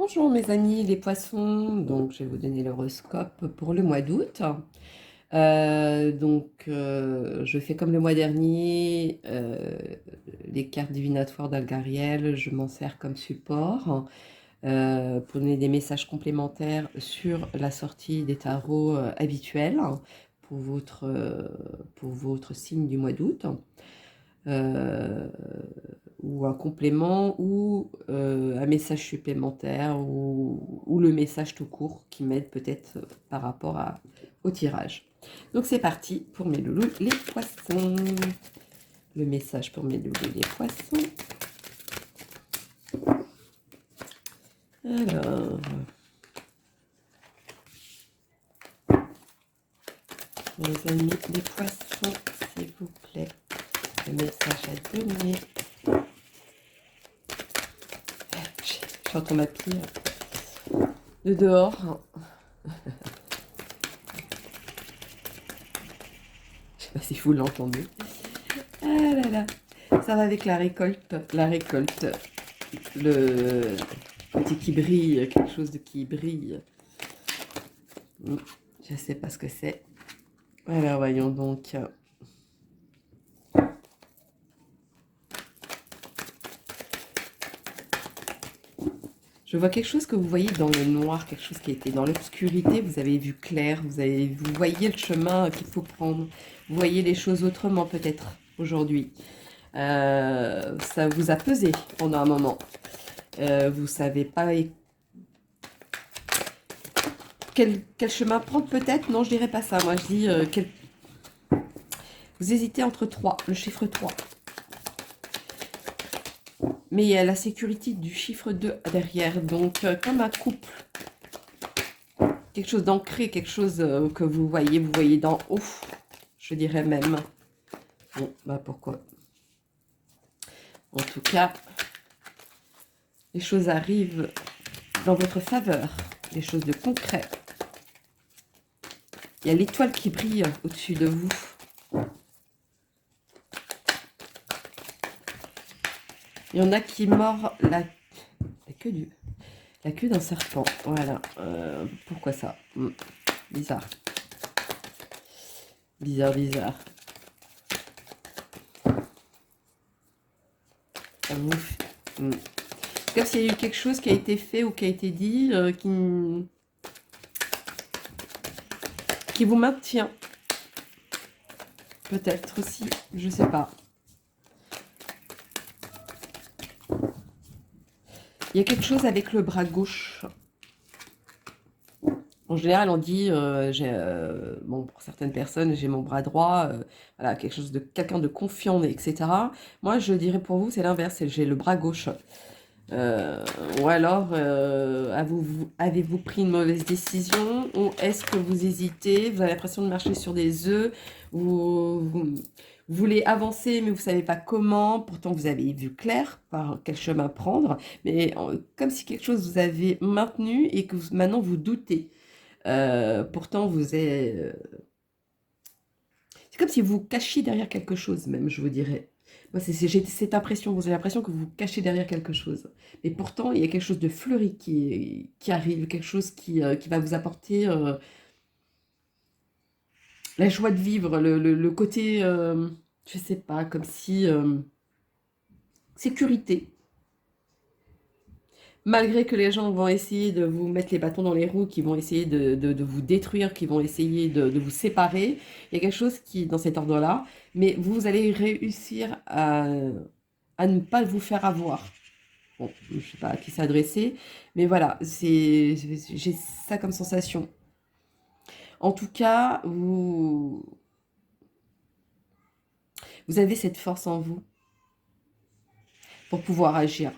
Bonjour mes amis les poissons, donc je vais vous donner l'horoscope pour le mois d'août. Je fais comme le mois dernier, les cartes divinatoires d'Algariel, je m'en sers comme support pour donner des messages complémentaires sur la sortie des tarots habituels pour votre signe du mois d'août. Euh, ou un complément, ou un message supplémentaire, ou le message tout court qui m'aide peut-être par rapport au tirage. Donc c'est parti pour mes loulous les poissons. Le message pour mes loulous les poissons. Alors, mes amis les poissons, s'il vous plaît, le message à donner. J'entends ma pile de dehors. Je sais pas si vous l'entendez. Ah là là, ça va avec la récolte. La récolte, le petit qui brille, quelque chose de qui brille. Je sais pas ce que c'est. Alors voyons donc. Je vois quelque chose que vous voyez dans le noir, quelque chose qui était dans l'obscurité. Vous avez vu clair, vous voyez le chemin qu'il faut prendre. Vous voyez les choses autrement peut-être aujourd'hui. Ça vous a pesé pendant un moment. Vous savez pas quel chemin prendre peut-être. Non, je dirais pas ça. Moi, je dis vous hésitez entre 3, le chiffre 3. Mais il y a la sécurité du chiffre 2 derrière. Donc, comme un couple. Quelque chose d'ancré, quelque chose que vous voyez d'en haut. Je dirais même. Bon, bah pourquoi? En tout cas, les choses arrivent dans votre faveur. Des choses de concret. Il y a l'étoile qui brille au-dessus de vous. Il y en a qui mordent la queue d'un serpent. Voilà. Pourquoi ça? Bizarre. Bizarre. Ça vous... Comme s'il y a eu quelque chose qui a été fait ou qui a été dit qui vous maintient. Peut-être aussi. Je sais pas. Il y a quelque chose avec le bras gauche. En général, on dit, bon, pour certaines personnes, j'ai mon bras droit, voilà, quelque chose de quelqu'un de confiant, etc. Moi, je dirais pour vous, c'est l'inverse, j'ai le bras gauche. Ou alors, avez-vous pris une mauvaise décision? Ou est-ce que vous hésitez? Vous avez l'impression de marcher sur des œufs? Vous voulez avancer, mais vous ne savez pas comment. Pourtant, vous avez vu clair par quel chemin prendre. Mais comme si quelque chose vous avait maintenu et que maintenant vous doutez. Pourtant, c'est comme si vous cachiez derrière quelque chose, même, je vous dirais. Moi, j'ai cette impression, vous avez l'impression que vous vous cachez derrière quelque chose. Mais pourtant, il y a quelque chose de fleuri qui arrive, quelque chose qui va vous apporter la joie de vivre, le côté, je sais pas, comme si... sécurité. Malgré que les gens vont essayer de vous mettre les bâtons dans les roues, qui vont essayer de vous détruire, qui vont essayer de vous séparer, il y a quelque chose qui, dans cet ordre-là, mais vous allez réussir à ne pas vous faire avoir. Bon, je ne sais pas à qui s'adresser, mais voilà, j'ai ça comme sensation. En tout cas, vous avez cette force en vous pour pouvoir agir.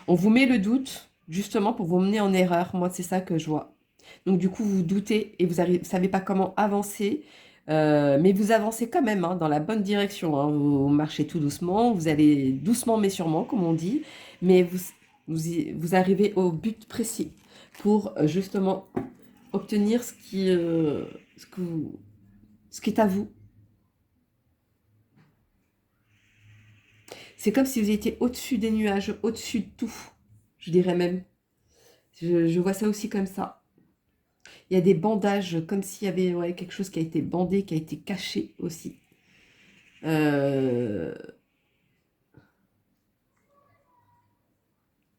On vous met le doute, justement, pour vous mener en erreur. Moi, c'est ça que je vois. Donc, du coup, vous doutez et vous ne savez pas comment avancer. Mais vous avancez quand même hein, dans la bonne direction. Hein. Vous marchez tout doucement. Vous allez doucement mais sûrement, comme on dit. Mais vous arrivez au but précis pour justement obtenir ce qui est à vous. C'est comme si vous étiez au-dessus des nuages, au-dessus de tout. Je dirais même. Je vois ça aussi comme ça. Il y a des bandages, comme s'il y avait ouais, quelque chose qui a été bandé, qui a été caché aussi.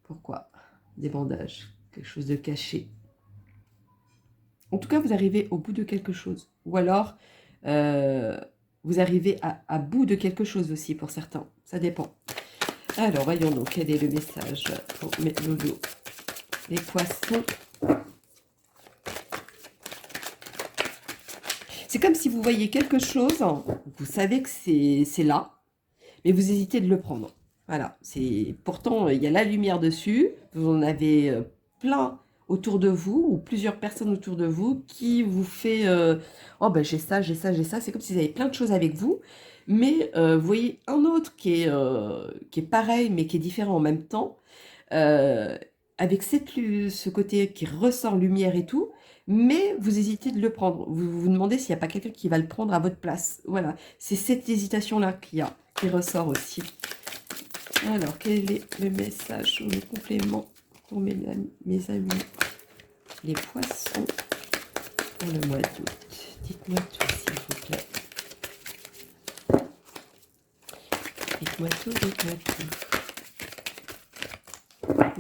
Pourquoi? Des bandages, quelque chose de caché. En tout cas, vous arrivez au bout de quelque chose. Ou alors, vous arrivez à bout de quelque chose aussi pour certains. Ça dépend. Alors, voyons donc, quel est le message pour mes loulous? Les poissons. C'est comme si vous voyez quelque chose, vous savez que c'est là, mais vous hésitez de le prendre. Voilà, pourtant il y a la lumière dessus, vous en avez plein autour de vous, ou plusieurs personnes autour de vous, qui vous fait oh ben j'ai ça, j'ai ça, j'ai ça. C'est comme si vous avez plein de choses avec vous, mais vous voyez un autre qui est pareil, mais qui est différent en même temps, euh, avec ce côté qui ressort lumière et tout, mais vous hésitez de le prendre. Vous vous demandez s'il n'y a pas quelqu'un qui va le prendre à votre place. Voilà, c'est cette hésitation-là qui ressort aussi. Alors, quel est le message ou le complément pour mes amis les poissons pour le mois d'août? Dites-moi tout, s'il vous plaît. Dites-moi tout, dites-moi tout.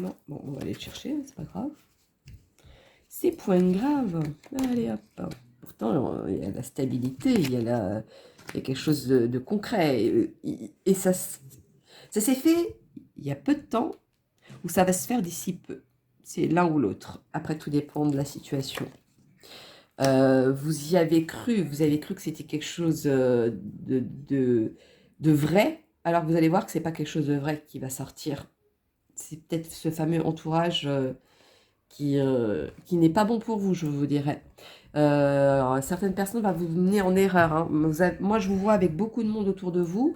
Non, bon, on va aller le chercher, c'est pas grave. C'est point grave. Allez hop. Pourtant, il y a la stabilité, il y a quelque chose de concret. Et ça s'est fait il y a peu de temps, ou ça va se faire d'ici peu. C'est l'un ou l'autre. Après, tout dépend de la situation. Vous y avez cru, vous avez cru que c'était quelque chose de vrai, alors vous allez voir que c'est pas quelque chose de vrai qui va sortir. C'est peut-être ce fameux entourage qui n'est pas bon pour vous, je vous dirais. Certaines personnes vont vous mener en erreur. Hein. Moi, je vous vois avec beaucoup de monde autour de vous,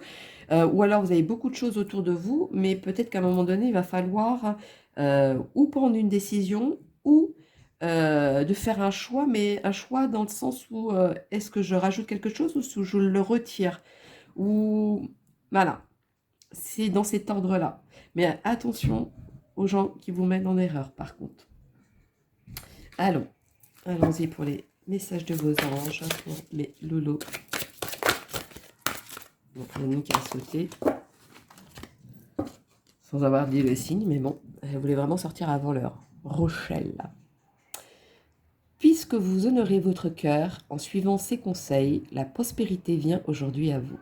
ou alors vous avez beaucoup de choses autour de vous, mais peut-être qu'à un moment donné, il va falloir ou prendre une décision, ou de faire un choix, mais un choix dans le sens où est-ce que je rajoute quelque chose ou je le retire, ou voilà, c'est dans cet ordre-là. Mais attention aux gens qui vous mènent en erreur, par contre. Allons-y pour les messages de vos anges, pour mes loulous. Donc, il y en a une qui a sauté, sans avoir dit le signe, mais bon, elle voulait vraiment sortir avant l'heure. Rochelle. Puisque vous honorez votre cœur en suivant ses conseils, la prospérité vient aujourd'hui à vous.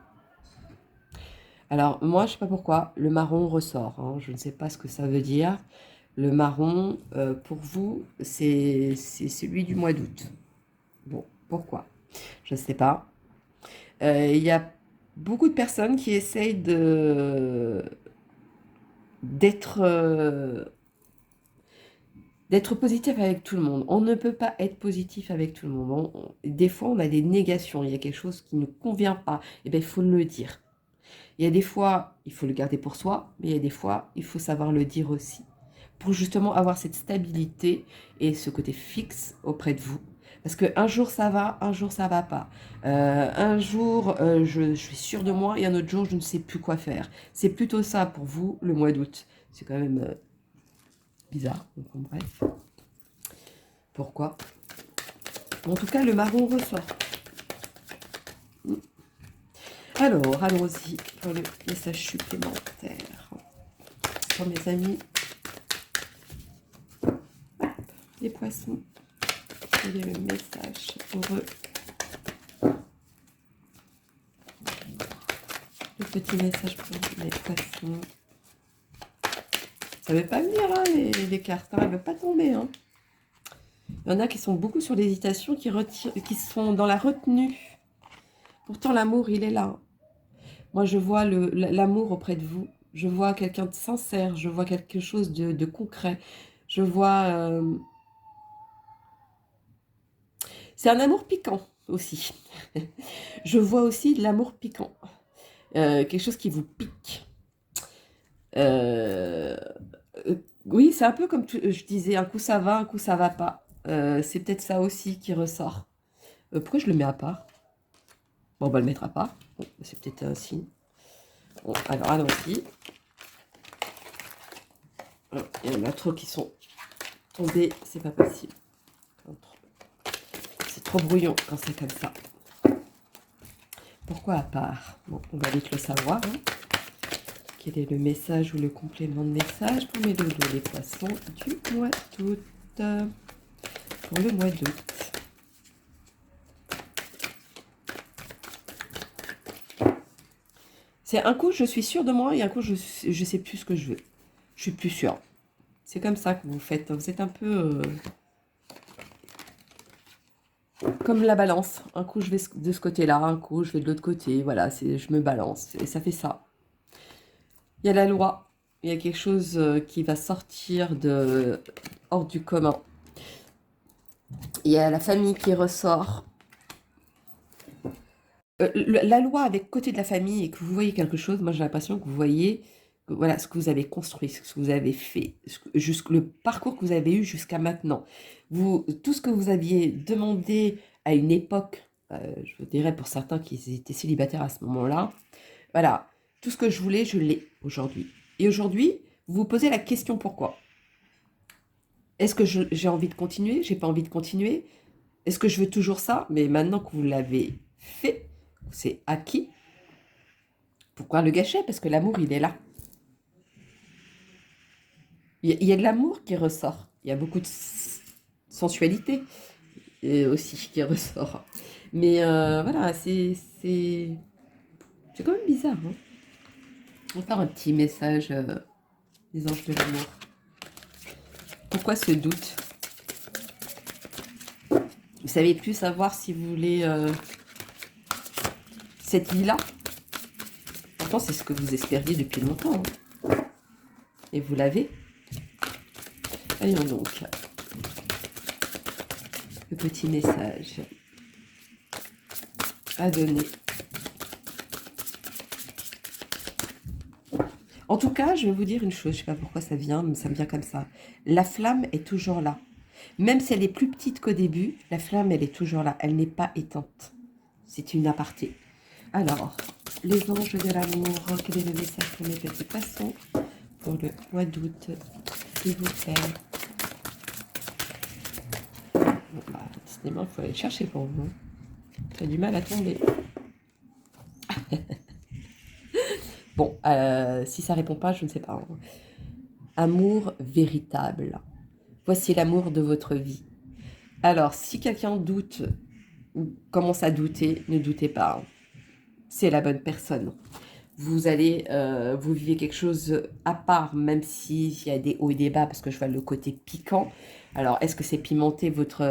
Alors, moi, je ne sais pas pourquoi, le marron ressort. Hein, je ne sais pas ce que ça veut dire. Le marron, pour vous, c'est celui du mois d'août. Bon, pourquoi? Je ne sais pas. Il y a beaucoup de personnes qui essayent d'être positif avec tout le monde. On ne peut pas être positif avec tout le monde. Des fois, on a des négations. Il y a quelque chose qui ne nous convient pas. Et bien, il faut le dire. Il y a des fois, il faut le garder pour soi, mais il y a des fois, il faut savoir le dire aussi. Pour justement avoir cette stabilité et ce côté fixe auprès de vous. Parce qu'un jour ça va, un jour ça va pas. Un jour je suis sûre de moi et un autre jour je ne sais plus quoi faire. C'est plutôt ça pour vous le mois d'août. C'est quand même bizarre. Donc, bref. Pourquoi? En tout cas, le marron ressort. Alors, allons-y pour le message supplémentaire. Pour mes amis, les poissons, quel est le message pour eux? Le petit message pour les poissons. Ça ne veut pas venir, hein, les cartes. Hein, elles ne veulent pas tomber. Hein. Il y en a qui sont beaucoup sur l'hésitation, qui sont dans la retenue. Pourtant, l'amour, il est là. Moi, je vois l'amour auprès de vous. Je vois quelqu'un de sincère. Je vois quelque chose de concret. Je vois... c'est un amour piquant aussi. Je vois aussi de l'amour piquant. Quelque chose qui vous pique. Oui, c'est un peu comme je disais, un coup ça va, un coup ça va pas. C'est peut-être ça aussi qui ressort. Pourquoi je le mets à part? Bon, on va le mettre à part. Bon, c'est peut-être un signe. Bon, alors allons-y. Il y en a trop qui sont tombés, c'est pas possible. C'est trop brouillon quand c'est comme ça. Pourquoi à part? Bon, on va vite le savoir. Hein. Quel est le message ou le complément de message pour mes dodos, les poissons du mois d'août? Pour le mois d'août. C'est un coup, je suis sûre de moi, et un coup, je sais plus ce que je veux. Je suis plus sûre. C'est comme ça que vous faites. Vous êtes un peu comme la balance. Un coup, je vais de ce côté-là, un coup, je vais de l'autre côté. Voilà, je me balance. Et ça fait ça. Il y a la loi. Il y a quelque chose qui va sortir hors du commun. Il y a la famille qui ressort. La loi avec côté de la famille et que vous voyez quelque chose, moi j'ai l'impression que vous voyez voilà, ce que vous avez construit, ce que vous avez fait, le parcours que vous avez eu jusqu'à maintenant. Tout ce que vous aviez demandé à une époque, je vous dirais pour certains qui étaient célibataires à ce moment-là, voilà, tout ce que je voulais, je l'ai aujourd'hui. Et aujourd'hui, vous vous posez la question pourquoi. Est-ce que j'ai envie de continuer? J'ai pas envie de continuer? Est-ce que je veux toujours ça? Mais maintenant que vous l'avez fait, c'est acquis. Pourquoi le gâcher? Parce que l'amour, il est là. Il y a de l'amour qui ressort. Il y a beaucoup de sensualité aussi qui ressort. Mais voilà, c'est quand même bizarre. Hein. Encore un petit message des anges de l'amour. Pourquoi ce doute? Vous savez plus savoir si vous voulez cette vie-là. Pourtant, c'est ce que vous espériez depuis longtemps. Hein. Et vous l'avez. Voyons donc. Le petit message à donner. En tout cas, je vais vous dire une chose, je ne sais pas pourquoi ça vient, mais ça me vient comme ça. La flamme est toujours là. Même si elle est plus petite qu'au début, la flamme, elle est toujours là. Elle n'est pas éteinte. C'est une aparté. Alors, les anges de l'amour, quel est le message pour mes petits poissons pour le mois d'août, s'il vous plaît? Bon, bah, décidément, il faut aller le chercher pour vous. Tu as du mal à tomber. Bon, si ça répond pas, je ne sais pas. Hein. Amour véritable. Voici l'amour de votre vie. Alors, si quelqu'un doute ou commence à douter, ne doutez pas. Hein. C'est la bonne personne. Vous allez, vous vivez quelque chose à part, même s'il y a des hauts et des bas, parce que je vois le côté piquant. Alors, est-ce que c'est pimenté votre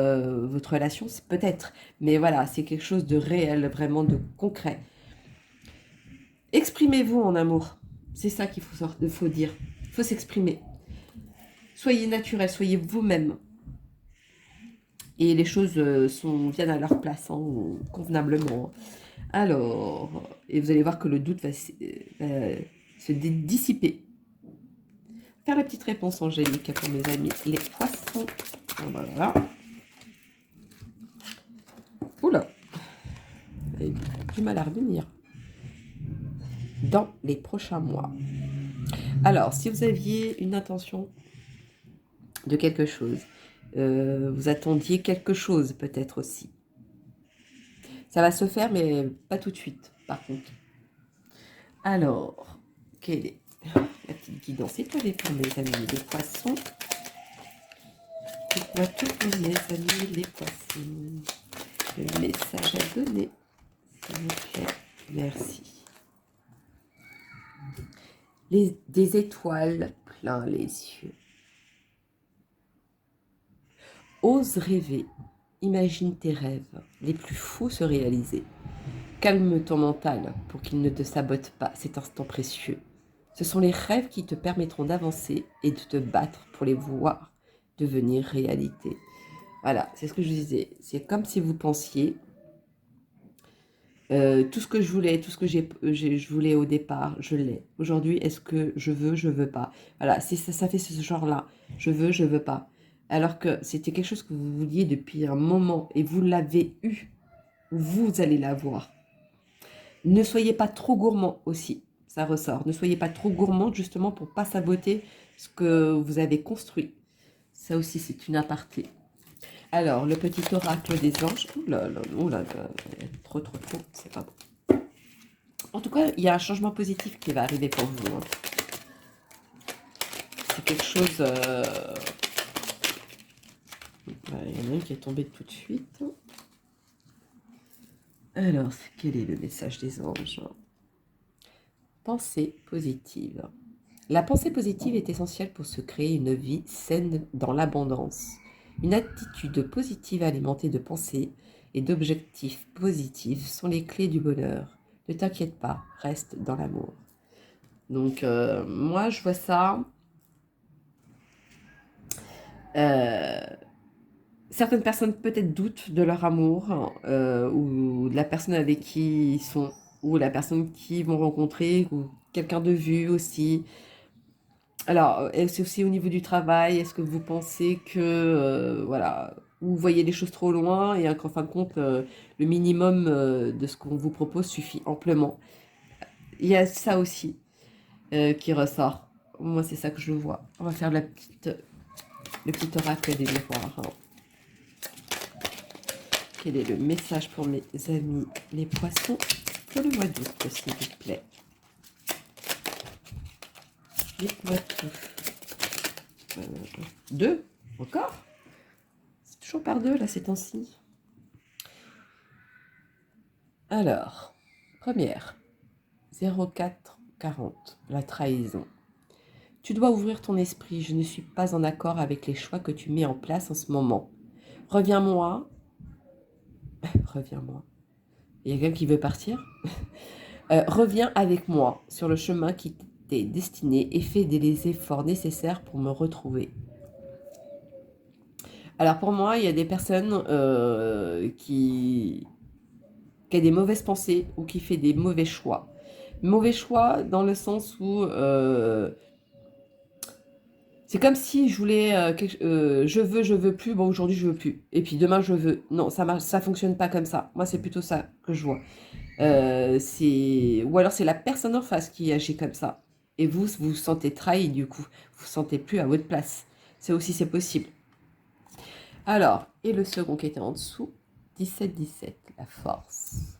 relation? C'est peut-être. Mais voilà, c'est quelque chose de réel, vraiment de concret. Exprimez-vous en amour. C'est ça qu'il faut dire. Il faut s'exprimer. Soyez naturel, soyez vous-même. Et les choses viennent à leur place, hein, convenablement. Alors, et vous allez voir que le doute va se dissiper. Faire la petite réponse angélique pour mes amis, les poissons. Voilà. Oula, j'ai du mal à revenir. Dans les prochains mois. Alors, si vous aviez une intention de quelque chose, vous attendiez quelque chose peut-être aussi. Ça va se faire, mais pas tout de suite, par contre. Alors, quelle est la petite guidance étoilée pour mes amis les poissons? Dites-moi tout pour mes amis les poissons. Le message à donner, s'il vous plaît. Merci. Des étoiles plein les yeux. Ose rêver. Imagine tes rêves les plus fous se réaliser. Calme ton mental pour qu'il ne te sabote pas cet instant précieux. Ce sont les rêves qui te permettront d'avancer et de te battre pour les voir devenir réalité. Voilà, c'est ce que je disais. C'est comme si vous pensiez tout ce que je voulais, tout ce que je voulais au départ, je l'ai. Aujourd'hui, est-ce que je veux pas? Voilà, ça fait ce genre-là. Je veux pas. Alors que c'était quelque chose que vous vouliez depuis un moment et vous l'avez eu. Vous allez l'avoir. Ne soyez pas trop gourmand aussi, ça ressort. Ne soyez pas trop gourmand justement pour pas saboter ce que vous avez construit. Ça aussi, c'est une aparté. Alors, le petit oracle des anges. Ouh là là, ouh là là, trop, c'est pas bon. En tout cas, il y a un changement positif qui va arriver pour vous. Hein. C'est quelque chose... il y en a un qui est tombé tout de suite. Alors, quel est le message des anges? Pensée positive. La pensée positive est essentielle pour se créer une vie saine dans l'abondance. Une attitude positive alimentée de pensées et d'objectifs positifs sont les clés du bonheur. Ne t'inquiète pas, reste dans l'amour. Donc, moi, je vois ça. Certaines personnes peut-être doutent de leur amour ou de la personne avec qui ils sont ou la personne qu'ils vont rencontrer ou quelqu'un de vu aussi. Alors, c'est aussi au niveau du travail. Est-ce que vous pensez que, voilà, vous voyez les choses trop loin et qu'en fin de compte, le minimum de ce qu'on vous propose suffit amplement? Il y a ça aussi qui ressort. Moi, c'est ça que je vois. On va faire le petit oracle des miroirs. Hein. Quel est le message pour mes amis les poissons pour le mois d'août, s'il vous plaît? Dites-moi tout. 2 encore? C'est toujours par 2 là ces temps-ci. Alors, première, 0440, la trahison. Tu dois ouvrir ton esprit, je ne suis pas en accord avec les choix que tu mets en place en ce moment. Reviens-moi. Reviens-moi. Il y a quelqu'un qui veut partir? Reviens avec moi sur le chemin qui t'est destiné et fais les efforts nécessaires pour me retrouver. Alors pour moi, il y a des personnes qui a des mauvaises pensées ou qui fait des mauvais choix. Mauvais choix dans le sens où c'est comme si je voulais, je veux plus, bon aujourd'hui je veux plus. Et puis demain je veux. Non, ça fonctionne pas comme ça. Moi c'est plutôt ça que je vois. Ou alors c'est la personne en face qui agit comme ça. Et vous vous sentez trahi du coup. Vous vous sentez plus à votre place. C'est possible. Alors, et le second qui était en dessous, 17-17, la force.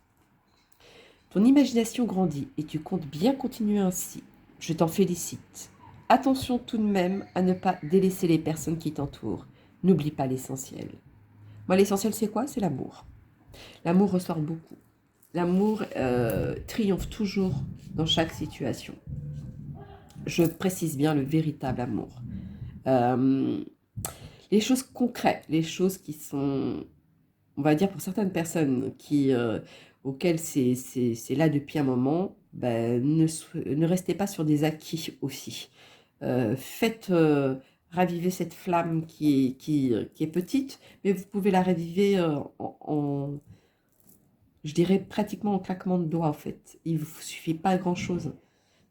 Ton imagination grandit et tu comptes bien continuer ainsi. Je t'en félicite. Attention tout de même à ne pas délaisser les personnes qui t'entourent. N'oublie pas l'essentiel. Moi, l'essentiel, c'est quoi? C'est l'amour. L'amour ressort beaucoup. L'amour triomphe toujours dans chaque situation. Je précise bien le véritable amour. Les choses concrètes, les choses qui sont, on va dire pour certaines personnes auxquelles c'est là depuis un moment, ben, ne restez pas sur des acquis aussi. Faites raviver cette flamme qui est petite, mais vous pouvez la raviver je dirais pratiquement en claquement de doigts en fait. Il ne vous suffit pas grand-chose.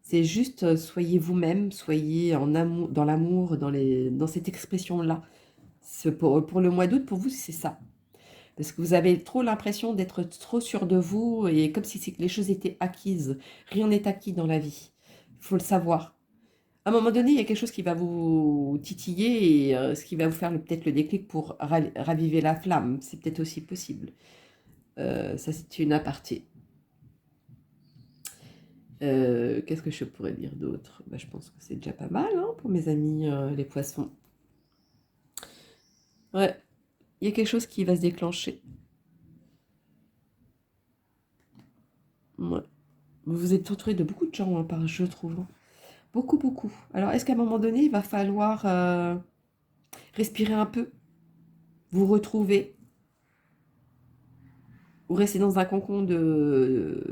C'est juste soyez vous-même, soyez en amour, dans l'amour, dans cette expression-là. Pour le mois d'août, pour vous, c'est ça. Parce que vous avez trop l'impression d'être trop sûr de vous et comme si les choses étaient acquises. Rien n'est acquis dans la vie. Il faut le savoir. À un moment donné, il y a quelque chose qui va vous titiller et ce qui va vous faire peut-être le déclic pour raviver la flamme. C'est peut-être aussi possible. Ça, c'est une aparté. Qu'est-ce que je pourrais dire d'autre? Je pense que c'est déjà pas mal hein, pour mes amis les poissons. Ouais, il y a quelque chose qui va se déclencher. Ouais. Vous êtes entouré de beaucoup de gens, hein, je trouve. Beaucoup, beaucoup. Alors, est-ce qu'à un moment donné, il va falloir respirer un peu, vous retrouver, ou rester dans un cocon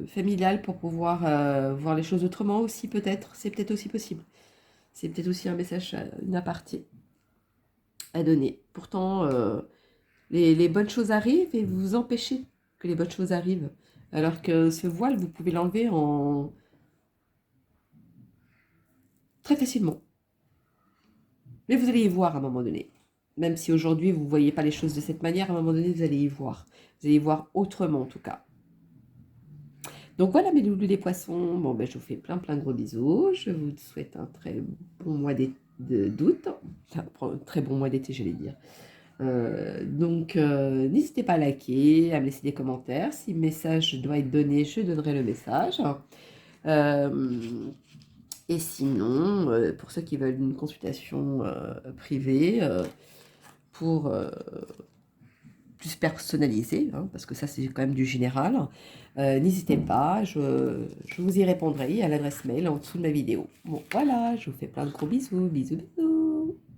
familial pour pouvoir voir les choses autrement aussi, peut-être? C'est peut-être aussi possible. C'est peut-être aussi un message, une aparté à donner. Pourtant, les bonnes choses arrivent et vous vous empêchez que les bonnes choses arrivent. Alors que ce voile, vous pouvez l'enlever très facilement. Mais vous allez y voir à un moment donné. Même si aujourd'hui, vous ne voyez pas les choses de cette manière, à un moment donné, vous allez y voir. Vous allez y voir autrement, en tout cas. Donc voilà mes loulous des poissons. Bon, je vous fais plein de gros bisous. Je vous souhaite un très bon mois d'août. Très bon mois d'été, j'allais dire. Donc, n'hésitez pas à liker, à me laisser des commentaires. Si le message doit être donné, je donnerai le message. Et sinon, pour ceux qui veulent une consultation privée, pour plus personnalisé, hein, parce que ça c'est quand même du général, n'hésitez pas, je vous y répondrai à l'adresse mail en dessous de ma vidéo. Bon voilà, je vous fais plein de gros bisous, bisous, bisous.